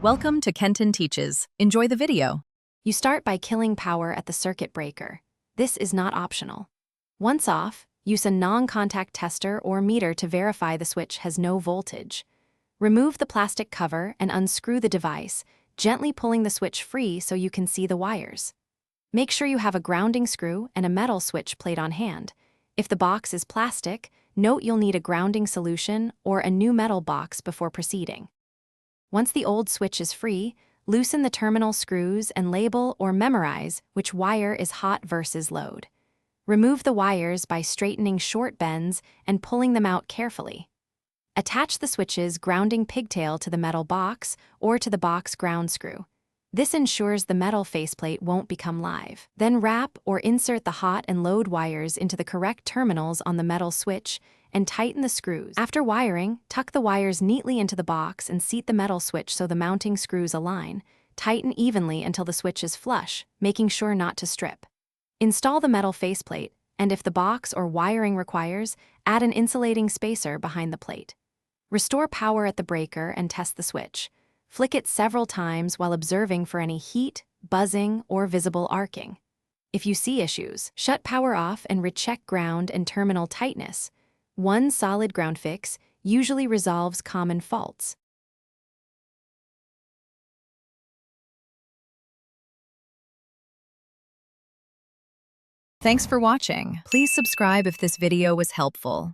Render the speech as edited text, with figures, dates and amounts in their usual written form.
Welcome to Kenton Teaches. Enjoy the video. You start by killing power at the circuit breaker. This is not optional. Once off, use a non-contact tester or meter to verify the switch has no voltage. Remove the plastic cover and unscrew the device, gently pulling the switch free so you can see the wires. Make sure you have a grounding screw and a metal switch plate on hand. If the box is plastic, note you'll need a grounding solution or a new metal box before proceeding. Once the old switch is free, loosen the terminal screws and label or memorize which wire is hot versus load. Remove the wires by straightening short bends and pulling them out carefully. Attach the switch's grounding pigtail to the metal box or to the box ground screw. This ensures the metal faceplate won't become live. Then wrap or insert the hot and load wires into the correct terminals on the metal switch and tighten the screws. After wiring, tuck the wires neatly into the box and seat the metal switch so the mounting screws align. Tighten evenly until the switch is flush, making sure not to strip. Install the metal faceplate, and if the box or wiring requires, add an insulating spacer behind the plate. Restore power at the breaker and test the switch. Flick it several times while observing for any heat, buzzing, or visible arcing. If you see issues, shut power off and recheck ground and terminal tightness. One solid ground fix usually resolves common faults. Thanks for watching. Please subscribe if this video was helpful.